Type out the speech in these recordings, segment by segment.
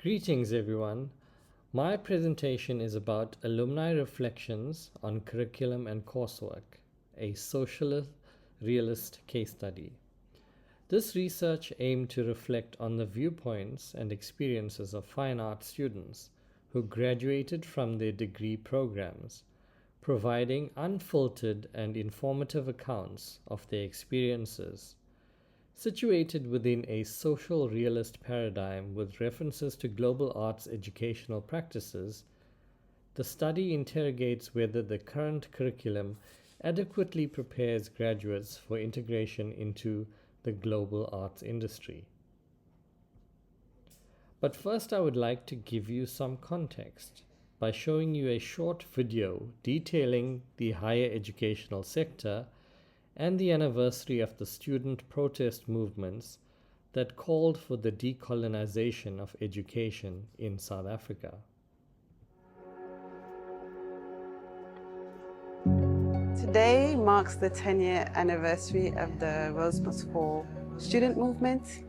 Greetings, everyone. My presentation is about alumni reflections on curriculum and coursework, a socialist realist case study. This research aimed to reflect on the viewpoints and experiences of fine arts students who graduated from their degree programs, providing unfiltered and informative accounts of their experiences. Situated within a social realist paradigm with references to global arts educational practices, the study interrogates whether the current curriculum adequately prepares graduates for integration into the global arts industry. But first, I would like to give you some context by showing you a short video detailing the higher educational sector and the anniversary of the student protest movements that called for the decolonization of education in South Africa. Today marks the 10-year anniversary of the Rose Must Fall student movement.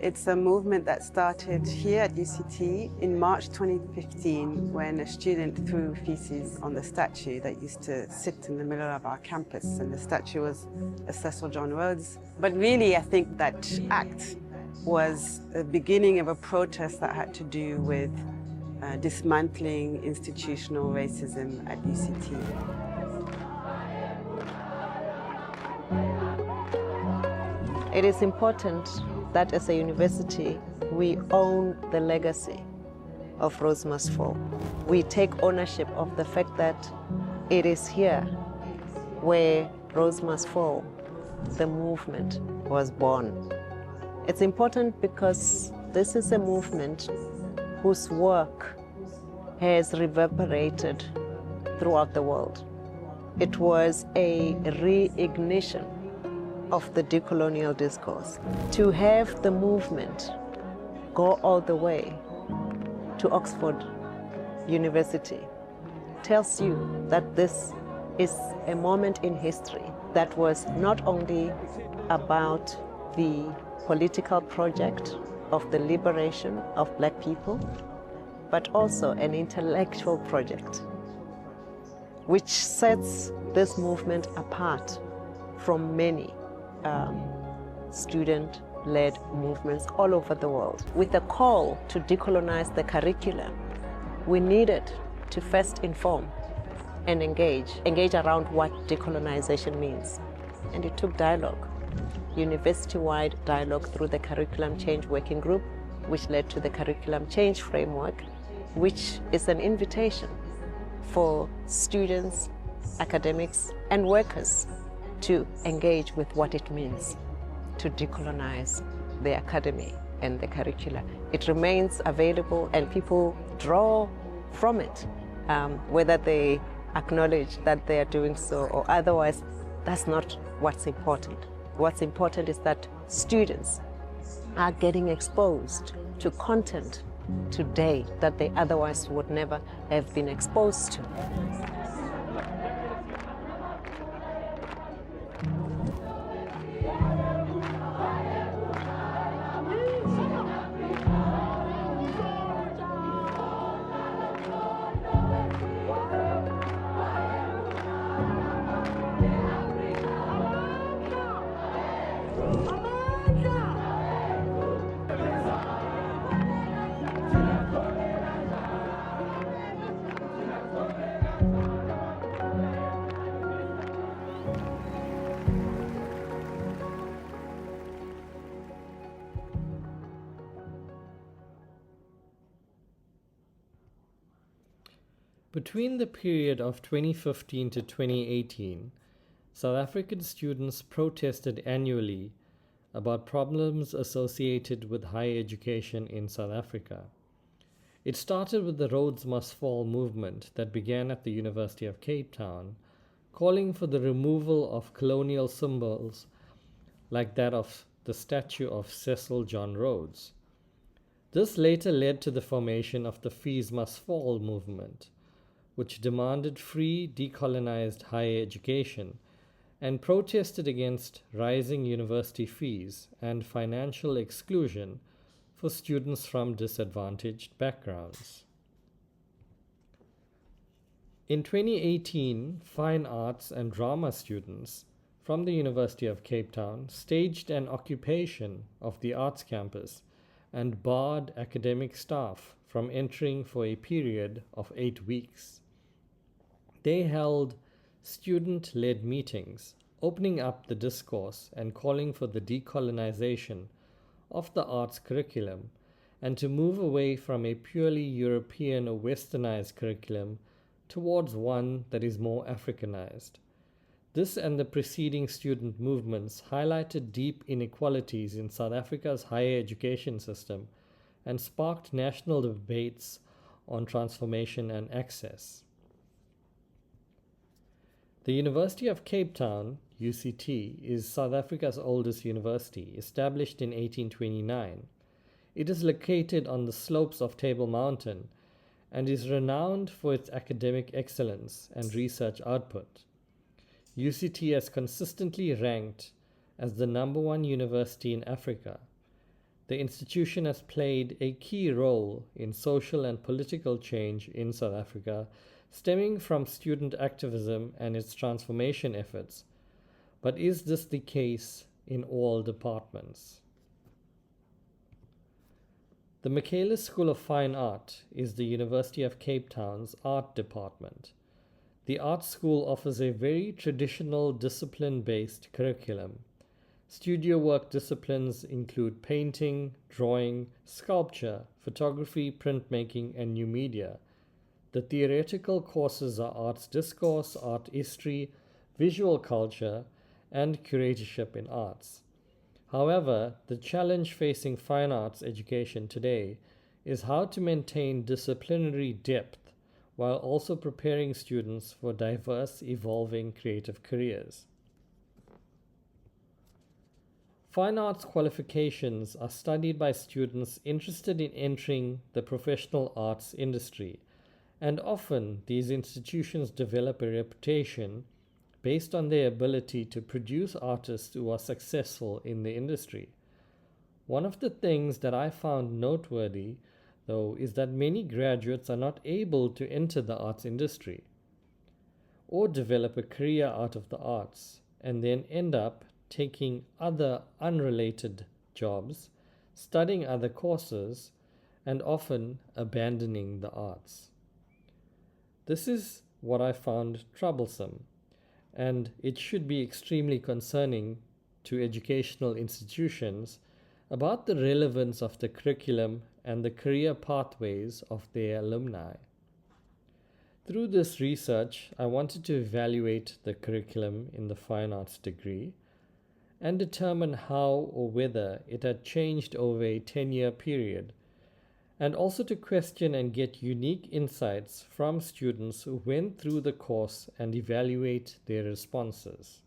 It's a movement that started here at UCT in March 2015 when a student threw feces on the statue that used to sit in the middle of our campus, and the statue was Cecil John Rhodes. But really, I think that act was the beginning of a protest that had to do with dismantling institutional racism at UCT. It is important that as a university, we own the legacy of Rose Must Fall. We take ownership of the fact that it is here where Rose Must Fall, the movement, was born. It's important because this is a movement whose work has reverberated throughout the world. It was a reignition of the decolonial discourse. To have the movement go all the way to Oxford University tells you that this is a moment in history that was not only about the political project of the liberation of Black people, but also an intellectual project, which sets this movement apart from many student-led movements all over the world. With a call to decolonize the curriculum, we needed to first inform and engage around what decolonization means. And it took dialogue, university-wide dialogue through the Curriculum Change Working Group, which led to the Curriculum Change Framework, which is an invitation for students, academics, and workers to engage with what it means to decolonize the academy and the curricula. It remains available and people draw from it, whether they acknowledge that they are doing so or otherwise. That's not what's important. What's important is that students are getting exposed to content today that they otherwise would never have been exposed to. Between the period of 2015 to 2018, South African students protested annually about problems associated with higher education in South Africa. It started with the Rhodes Must Fall movement that began at the University of Cape Town, calling for the removal of colonial symbols like that of the statue of Cecil John Rhodes. This later led to the formation of the Fees Must Fall movement, which demanded free, decolonized higher education and protested against rising university fees and financial exclusion for students from disadvantaged backgrounds. In 2018, fine arts and drama students from the University of Cape Town staged an occupation of the arts campus and barred academic staff from entering for a period of 8 weeks. They held student-led meetings, opening up the discourse and calling for the decolonization of the arts curriculum and to move away from a purely European or westernized curriculum towards one that is more Africanized. This and the preceding student movements highlighted deep inequalities in South Africa's higher education system and sparked national debates on transformation and access. The University of Cape Town, UCT, is South Africa's oldest university, established in 1829. It is located on the slopes of Table Mountain and is renowned for its academic excellence and research output. UCT has consistently ranked as the #1 university in Africa. The institution has played a key role in social and political change in South Africa, stemming from student activism and its transformation efforts. But is this the case in all departments? The Michaelis School of Fine Art is the University of Cape Town's art department. The art school offers a very traditional discipline-based curriculum. Studio work disciplines include painting, drawing, sculpture, photography, printmaking, and new media. The theoretical courses are arts discourse, art history, visual culture, and curatorship in arts. However, the challenge facing fine arts education today is how to maintain disciplinary depth while also preparing students for diverse, evolving creative careers. Fine arts qualifications are studied by students interested in entering the professional arts industry, and often these institutions develop a reputation based on their ability to produce artists who are successful in the industry. One of the things that I found noteworthy, though, is that many graduates are not able to enter the arts industry or develop a career out of the arts, and then end up taking other unrelated jobs, studying other courses, and often abandoning the arts. This is what I found troublesome, and it should be extremely concerning to educational institutions about the relevance of the curriculum and the career pathways of their alumni. Through this research, I wanted to evaluate the curriculum in the fine arts degree and determine how or whether it had changed over a 10-year period, and also to question and get unique insights from students who went through the course and evaluate their responses.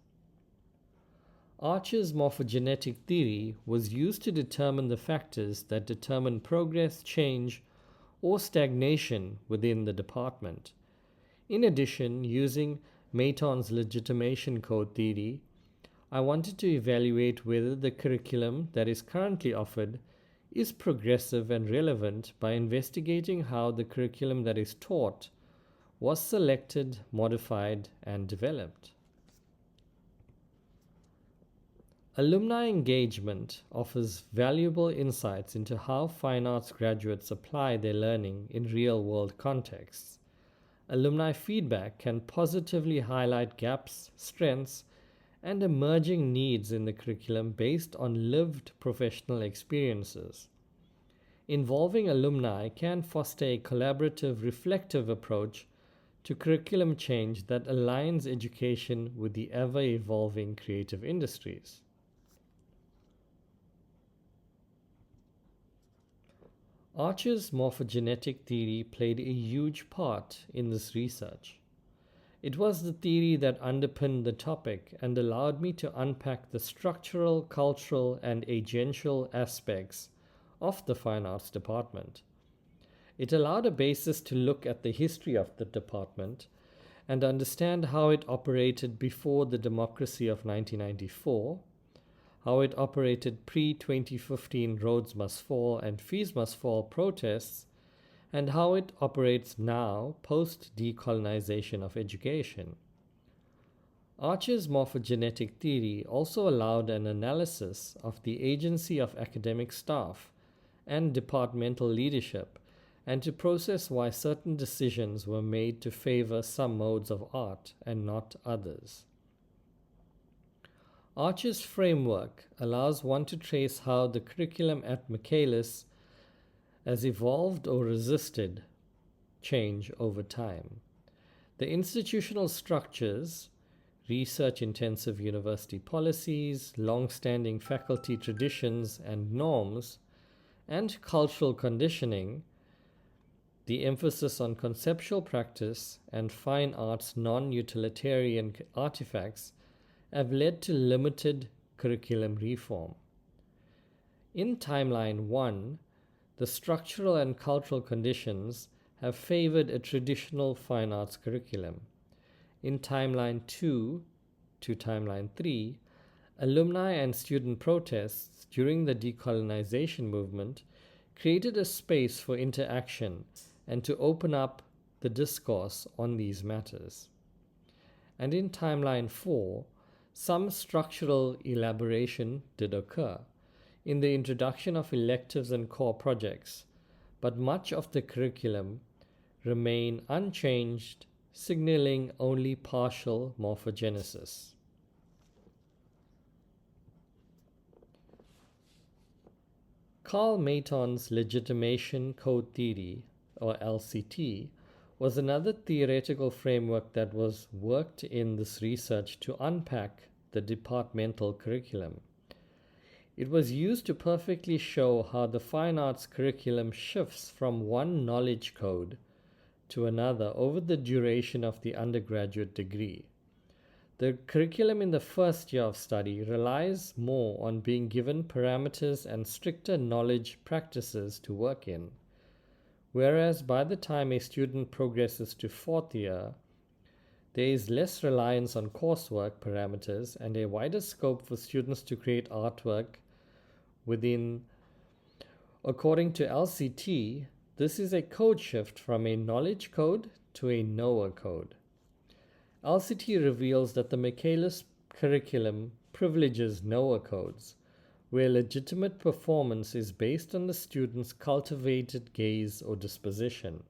Archer's morphogenetic theory was used to determine the factors that determine progress, change, or stagnation within the department. In addition, using Mayton's legitimation code theory, I wanted to evaluate whether the curriculum that is currently offered is progressive and relevant by investigating how the curriculum that is taught was selected, modified, and developed. Alumni engagement offers valuable insights into how fine arts graduates apply their learning in real-world contexts. Alumni feedback can positively highlight gaps, strengths, and emerging needs in the curriculum based on lived professional experiences. Involving alumni can foster a collaborative, reflective approach to curriculum change that aligns education with the ever-evolving creative industries. Archer's morphogenetic theory played a huge part in this research. It was the theory that underpinned the topic and allowed me to unpack the structural, cultural, and agential aspects of the fine arts department. It allowed a basis to look at the history of the department and understand how it operated before the democracy of 1994, how it operated pre-2015 Roads Must Fall and Fees Must Fall protests, and how it operates now post-decolonization of education. Archer's morphogenetic theory also allowed an analysis of the agency of academic staff and departmental leadership, and to process why certain decisions were made to favor some modes of art and not others. Archer's framework allows one to trace how the curriculum at Michaelis has evolved or resisted change over time. The institutional structures, research-intensive university policies, long-standing faculty traditions and norms, and cultural conditioning, the emphasis on conceptual practice and fine arts non-utilitarian artifacts have led to limited curriculum reform. In Timeline 1, the structural and cultural conditions have favored a traditional fine arts curriculum. In Timeline 2 to Timeline 3, alumni and student protests during the decolonization movement created a space for interaction and to open up the discourse on these matters. And in Timeline 4, some structural elaboration did occur in the introduction of electives and core projects, but much of the curriculum remain unchanged, signaling only partial morphogenesis. Carl Mayton's legitimation code theory, or LCT, was another theoretical framework that was worked in this research to unpack the departmental curriculum. It was used to perfectly show how the fine arts curriculum shifts from one knowledge code to another over the duration of the undergraduate degree. The curriculum in the first year of study relies more on being given parameters and stricter knowledge practices to work in, whereas by the time a student progresses to fourth year, there is less reliance on coursework parameters and a wider scope for students to create artwork within. According to LCT, this is a code shift from a knowledge code to a knower code. LCT reveals that the Michaelis curriculum privileges knower codes, where legitimate performance is based on the student's cultivated gaze or disposition.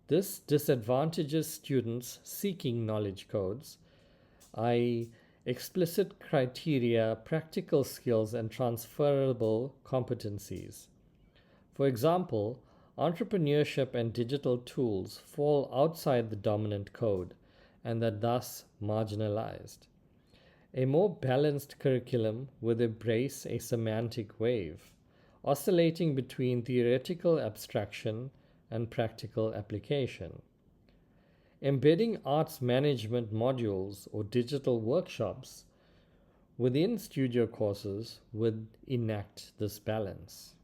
This disadvantages students seeking knowledge codes, i.e., explicit criteria, practical skills, and transferable competencies. For example, entrepreneurship and digital tools fall outside the dominant code and are thus marginalized. A more balanced curriculum would embrace a semantic wave, oscillating between theoretical abstraction and practical application. Embedding arts management modules or digital workshops within studio courses would enact this balance.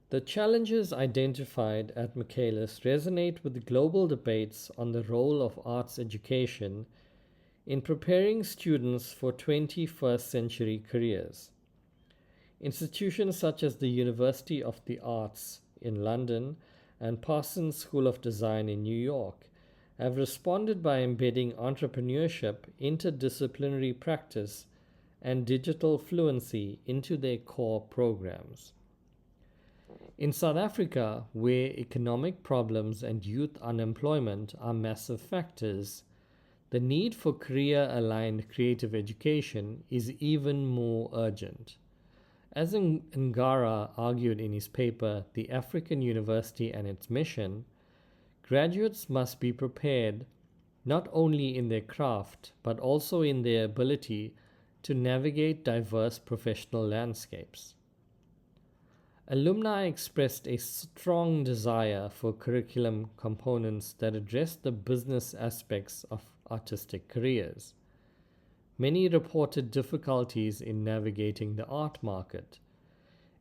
The challenges identified at Michaelis resonate with global debates on the role of arts education in preparing students for 21st century careers. Institutions such as the University of the Arts in London and Parsons School of Design in New York have responded by embedding entrepreneurship, interdisciplinary practice, and digital fluency into their core programs. In South Africa, where economic problems and youth unemployment are massive factors, the need for career-aligned creative education is even more urgent. As Ngara argued in his paper, The African University and Its Mission, graduates must be prepared not only in their craft, but also in their ability to navigate diverse professional landscapes. Alumni expressed a strong desire for curriculum components that address the business aspects of artistic careers. Many reported difficulties in navigating the art market,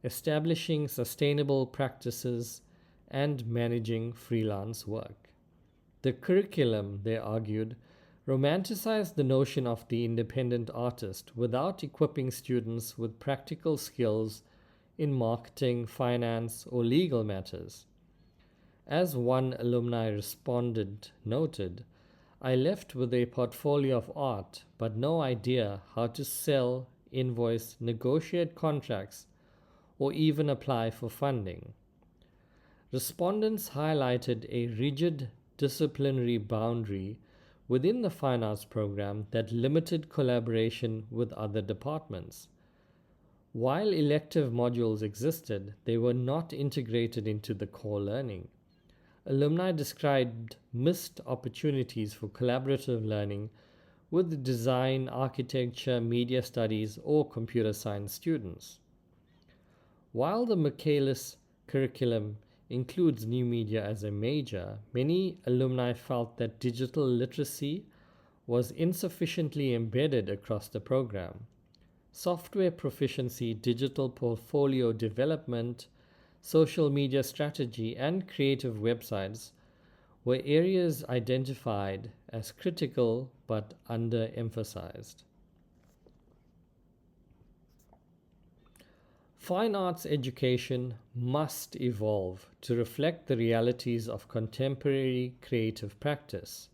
establishing sustainable practices, and managing freelance work. The curriculum, they argued, romanticize the notion of the independent artist without equipping students with practical skills in marketing, finance, or legal matters. As one alumni respondent noted, I left with a portfolio of art, but no idea how to sell, invoice, negotiate contracts, or even apply for funding. Respondents highlighted a rigid disciplinary boundary within the fine arts program that limited collaboration with other departments. While elective modules existed, they were not integrated into the core learning. Alumni described missed opportunities for collaborative learning with design, architecture, media studies, or computer science students. While the Michaelis curriculum includes new media as a major, many alumni felt that digital literacy was insufficiently embedded across the program. Software proficiency, digital portfolio development, social media strategy, and creative websites were areas identified as critical but underemphasized. Fine arts education must evolve to reflect the realities of contemporary creative practice.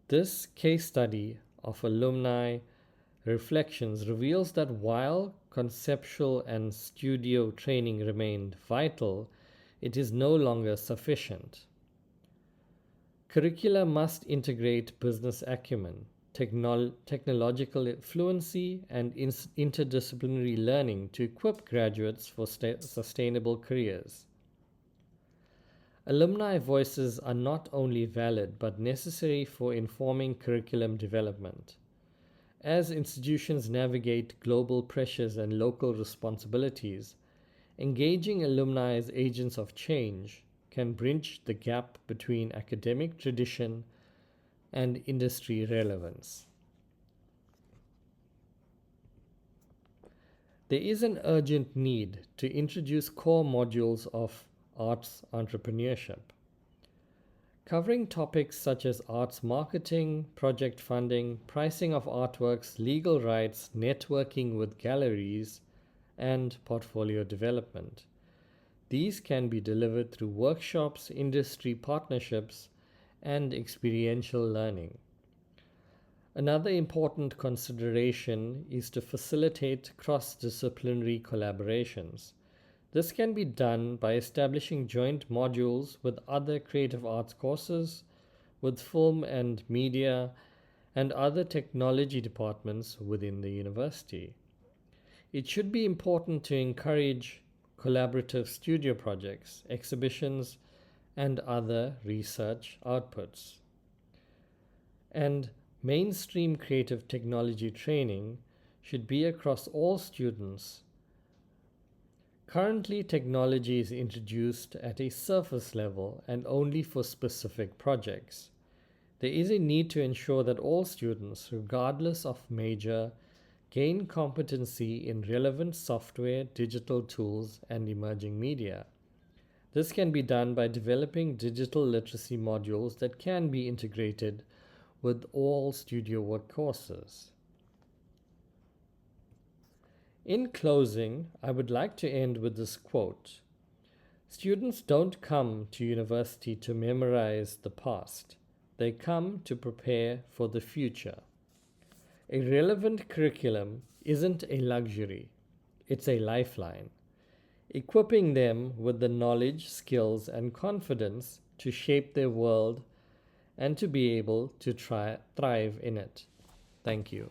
This case study of alumni reflections reveals that while conceptual and studio training remained vital, it is no longer sufficient. Curricula must integrate business acumen, technological fluency, and interdisciplinary learning to equip graduates for sustainable careers. Alumni voices are not only valid but necessary for informing curriculum development. As institutions navigate global pressures and local responsibilities, engaging alumni as agents of change can bridge the gap between academic tradition and industry relevance. There is an urgent need to introduce core modules of arts entrepreneurship, covering topics such as arts marketing, project funding, pricing of artworks, legal rights, networking with galleries, and portfolio development. These can be delivered through workshops, industry partnerships, and experiential learning. Another important consideration is to facilitate cross-disciplinary collaborations. This can be done by establishing joint modules with other creative arts courses, with film and media, and other technology departments within the university. It should be important to encourage collaborative studio projects, exhibitions, and other research outputs. And mainstream creative technology training should be across all students. Currently, technology is introduced at a surface level and only for specific projects. There is a need to ensure that all students, regardless of major, gain competency in relevant software, digital tools, and emerging media. This can be done by developing digital literacy modules that can be integrated with all studio work courses. In closing, I would like to end with this quote. Students don't come to university to memorize the past. They come to prepare for the future. A relevant curriculum isn't a luxury, it's a lifeline, equipping them with the knowledge, skills, and confidence to shape their world and to be able to thrive in it. Thank you.